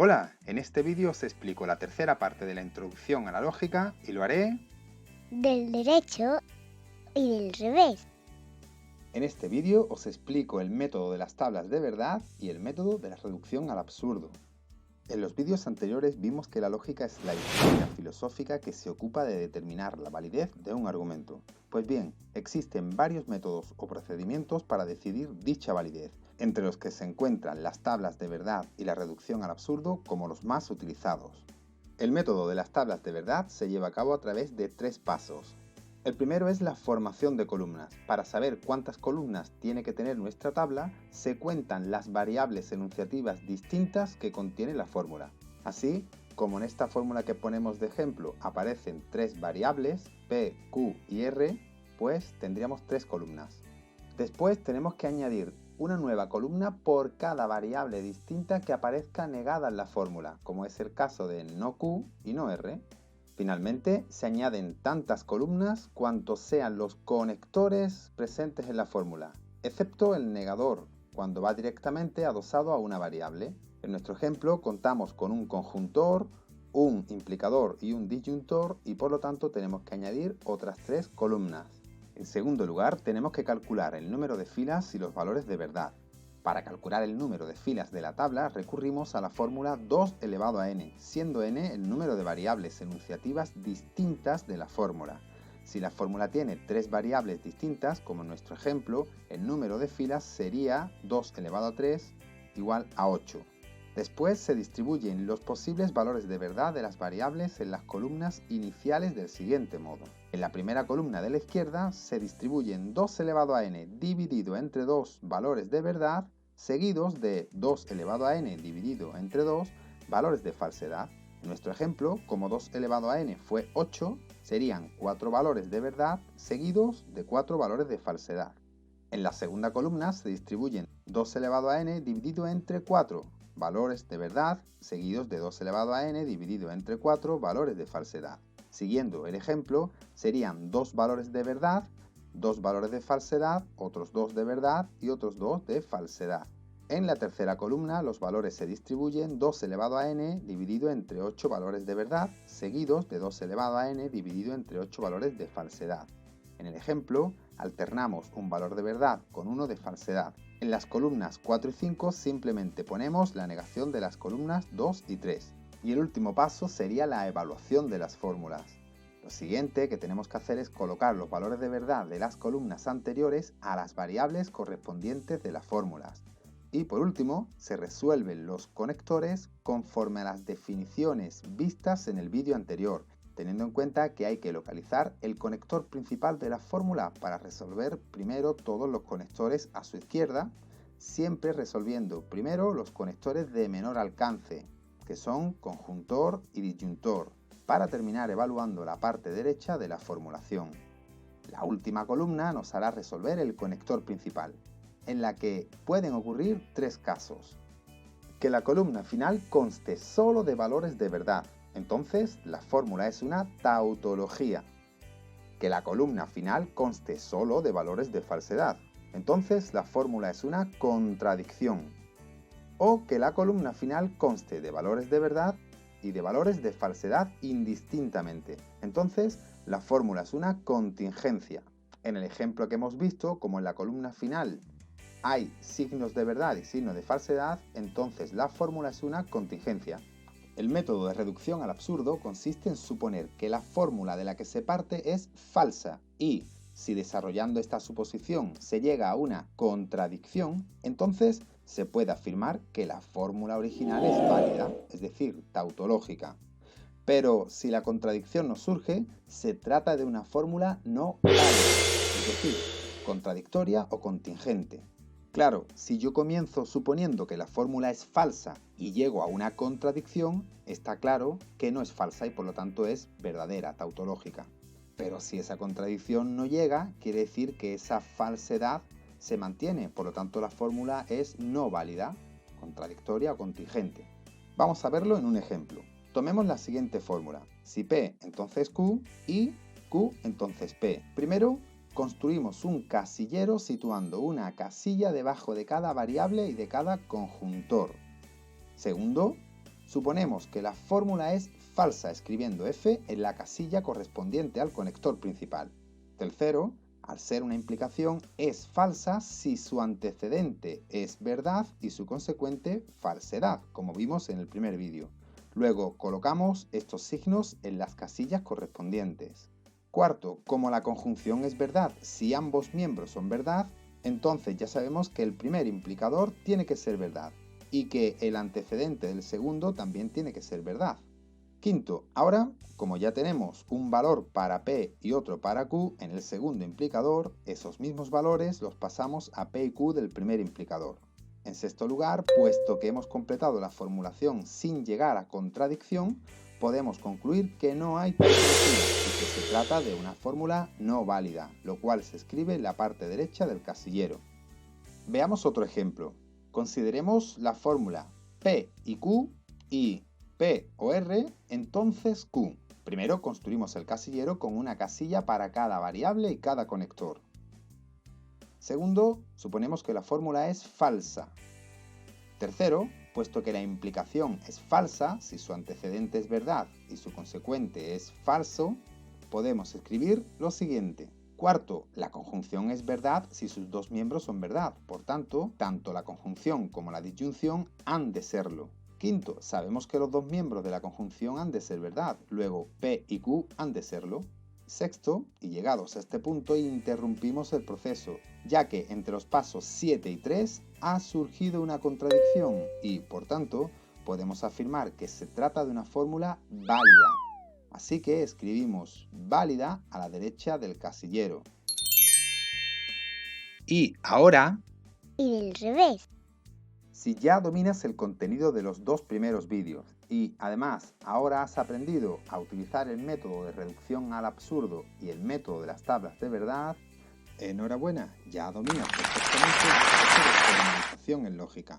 Hola, en este vídeo os explico la tercera parte de la introducción a la lógica y lo haré. Del derecho y del revés. En este vídeo os explico el método de las tablas de verdad y el método de la reducción al absurdo. En los vídeos anteriores vimos que la lógica es la disciplina filosófica que se ocupa de determinar la validez de un argumento. Pues bien, existen varios métodos o procedimientos para decidir dicha validez, entre los que se encuentran las tablas de verdad y la reducción al absurdo como los más utilizados. El método de las tablas de verdad se lleva a cabo a través de tres pasos. El primero es la formación de columnas. Para saber cuántas columnas tiene que tener nuestra tabla, se cuentan las variables enunciativas distintas que contiene la fórmula. Así, como en esta fórmula que ponemos de ejemplo aparecen tres variables, P, Q y R, pues tendríamos tres columnas. Después tenemos que añadir una nueva columna por cada variable distinta que aparezca negada en la fórmula, como es el caso de no Q y no R. Finalmente, se añaden tantas columnas cuantos sean los conectores presentes en la fórmula, excepto el negador, cuando va directamente adosado a una variable. En nuestro ejemplo contamos con un conjuntor, un implicador y un disyuntor y por lo tanto tenemos que añadir otras tres columnas. En segundo lugar, tenemos que calcular el número de filas y los valores de verdad. Para calcular el número de filas de la tabla recurrimos a la fórmula 2 elevado a n, siendo n el número de variables enunciativas distintas de la fórmula. Si la fórmula tiene tres variables distintas, como en nuestro ejemplo, el número de filas sería 2 elevado a 3 igual a 8. Después se distribuyen los posibles valores de verdad de las variables en las columnas iniciales del siguiente modo. En la primera columna de la izquierda se distribuyen 2 elevado a n dividido entre 2 valores de verdad, seguidos de 2 elevado a n dividido entre 2 valores de falsedad. En nuestro ejemplo, como 2 elevado a n fue 8, serían 4 valores de verdad seguidos de 4 valores de falsedad. En la segunda columna se distribuyen 2 elevado a n dividido entre 4 valores de verdad seguidos de 2 elevado a n dividido entre 4 valores de falsedad. Siguiendo el ejemplo, serían 2 valores de verdad, 2 valores de falsedad, otros 2 de verdad y otros 2 de falsedad. En la tercera columna los valores se distribuyen 2 elevado a n dividido entre 8 valores de verdad, seguidos de 2 elevado a n dividido entre 8 valores de falsedad. En el ejemplo, alternamos un valor de verdad con uno de falsedad. En las columnas 4 y 5 simplemente ponemos la negación de las columnas 2 y 3. Y el último paso sería la evaluación de las fórmulas. Lo siguiente que tenemos que hacer es colocar los valores de verdad de las columnas anteriores a las variables correspondientes de las fórmulas. Y por último, se resuelven los conectores conforme a las definiciones vistas en el vídeo anterior, teniendo en cuenta que hay que localizar el conector principal de la fórmula para resolver primero todos los conectores a su izquierda, siempre resolviendo primero los conectores de menor alcance, que son conjuntor y disyuntor, para terminar evaluando la parte derecha de la formulación. La última columna nos hará resolver el conector principal, en la que pueden ocurrir tres casos. Que la columna final conste solo de valores de verdad, entonces la fórmula es una tautología. Que la columna final conste solo de valores de falsedad, entonces la fórmula es una contradicción. O que la columna final conste de valores de verdad y de valores de falsedad indistintamente, entonces la fórmula es una contingencia. En el ejemplo que hemos visto, como en la columna final hay signos de verdad y signos de falsedad, entonces la fórmula es una contingencia. El método de reducción al absurdo consiste en suponer que la fórmula de la que se parte es falsa y, si desarrollando esta suposición se llega a una contradicción, entonces se puede afirmar que la fórmula original es válida, es decir, tautológica. Pero si la contradicción no surge, se trata de una fórmula no válida, es decir, contradictoria o contingente. Claro, si yo comienzo suponiendo que la fórmula es falsa y llego a una contradicción, está claro que no es falsa y por lo tanto es verdadera, tautológica. Pero si esa contradicción no llega, quiere decir que esa falsedad se mantiene, por lo tanto la fórmula es no válida, contradictoria o contingente. Vamos a verlo en un ejemplo. Tomemos la siguiente fórmula. Si P, entonces Q y Q, entonces P. Primero, construimos un casillero situando una casilla debajo de cada variable y de cada conjuntor. Segundo, Suponemos que la fórmula es falsa escribiendo F en la casilla correspondiente al conector principal. Tercero, al ser una implicación, es falsa si su antecedente es verdad y su consecuente falsedad, como vimos en el primer vídeo. Luego colocamos estos signos en las casillas correspondientes. Cuarto, como la conjunción es verdad si ambos miembros son verdad, entonces ya sabemos que el primer implicador tiene que ser verdad y que el antecedente del segundo también tiene que ser verdad. Quinto, ahora, como ya tenemos un valor para P y otro para Q en el segundo implicador, esos mismos valores los pasamos a P y Q del primer implicador. En sexto lugar, puesto que hemos completado la formulación sin llegar a contradicción, podemos concluir que no hay contradicción y que se trata de una fórmula no válida, lo cual se escribe en la parte derecha del casillero. Veamos otro ejemplo. Consideremos la fórmula P y Q y P o R, entonces Q. Primero construimos el casillero con una casilla para cada variable y cada conector. Segundo, suponemos que la fórmula es falsa. Tercero, puesto que la implicación es falsa, si su antecedente es verdad y su consecuente es falso, podemos escribir lo siguiente. Cuarto, la conjunción es verdad si sus dos miembros son verdad. Por tanto, tanto la conjunción como la disyunción han de serlo. Quinto, sabemos que los dos miembros de la conjunción han de ser verdad. Luego, P y Q han de serlo. Sexto, y llegados a este punto, interrumpimos el proceso, ya que entre los pasos 7 y 3 ha surgido una contradicción y, por tanto, podemos afirmar que se trata de una fórmula válida. Así que escribimos válida a la derecha del casillero. Y ahora, Y del revés. si ya dominas el contenido de los dos primeros vídeos y además ahora has aprendido a utilizar el método de reducción al absurdo y el método de las tablas de verdad, enhorabuena, ya dominas perfectamente el proceso de formalización en lógica.